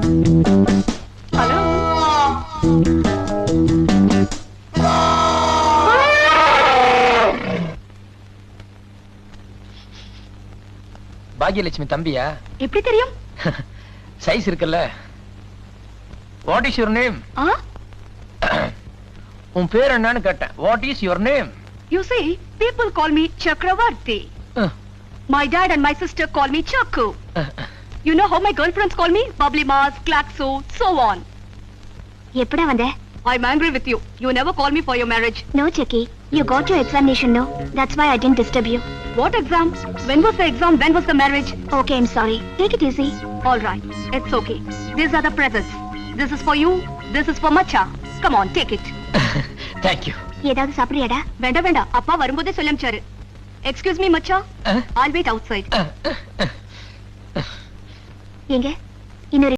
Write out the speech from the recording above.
Hello. Bhagyalakshmi தம்பியா? எப்படி தெரியும்? சைஸ் இருக்குல்ல. What is your name? உன் பேர் என்னன்னு கேட்டேன். What is your name? You see, people call me Chakravarti. My dad and my sister call me Chakku. You know how my girlfriends call me? Bubbly Mars, Klaxo, so on. எப்படா வந்த? I'm angry with you. You never call me for your marriage. No, Chucky. You got your examination, no? That's why I didn't disturb you. What exam? When was the exam? When was the marriage? Okay, I'm sorry. Take it easy. All right. It's okay. These are the presents. This is for you. This is for Macha. Come on, take it. Thank you. ஏதாவது சாப்பிடுறியாடா? வேண்டாம் வேண்டாம். அப்பா வரும்போதே சொல்லி அனுப்பிச்சாரு. Excuse me, Macha. I'll wait outside. எங்க? இன்னொரு